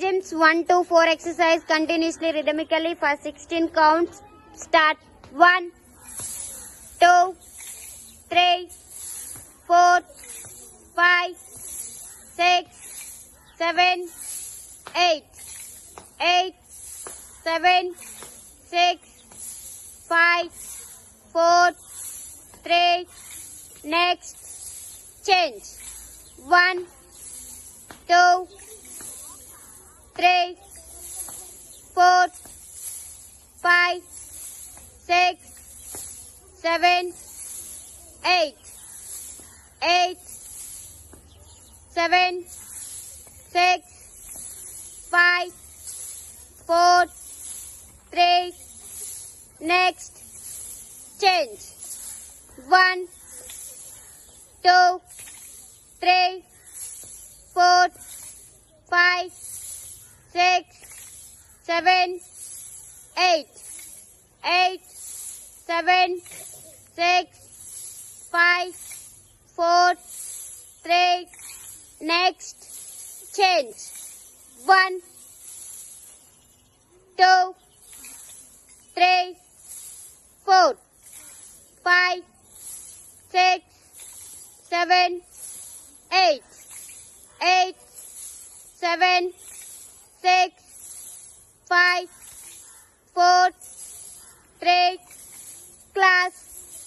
Gyms 1 to 4 exercise continuously rhythmically for 16 counts. Start. 1, 2, 3, 4, 5, 6, 7, 8. 8, 7, 6, 5, 4, 3. Next. Change. 1, 2, 3, 4, 5, 6, 7, 8. 8, 7, 6, 5, 4, 3. Next. Change. 1, 2, 3, 4, 5, 6, 7, 8. 8, 7, 6, 5, 4, 3. Next. Change. 1, 2, 3, 4, 5, 6, 7, 8. 8, 7, 6, 5, 4, 3. Class.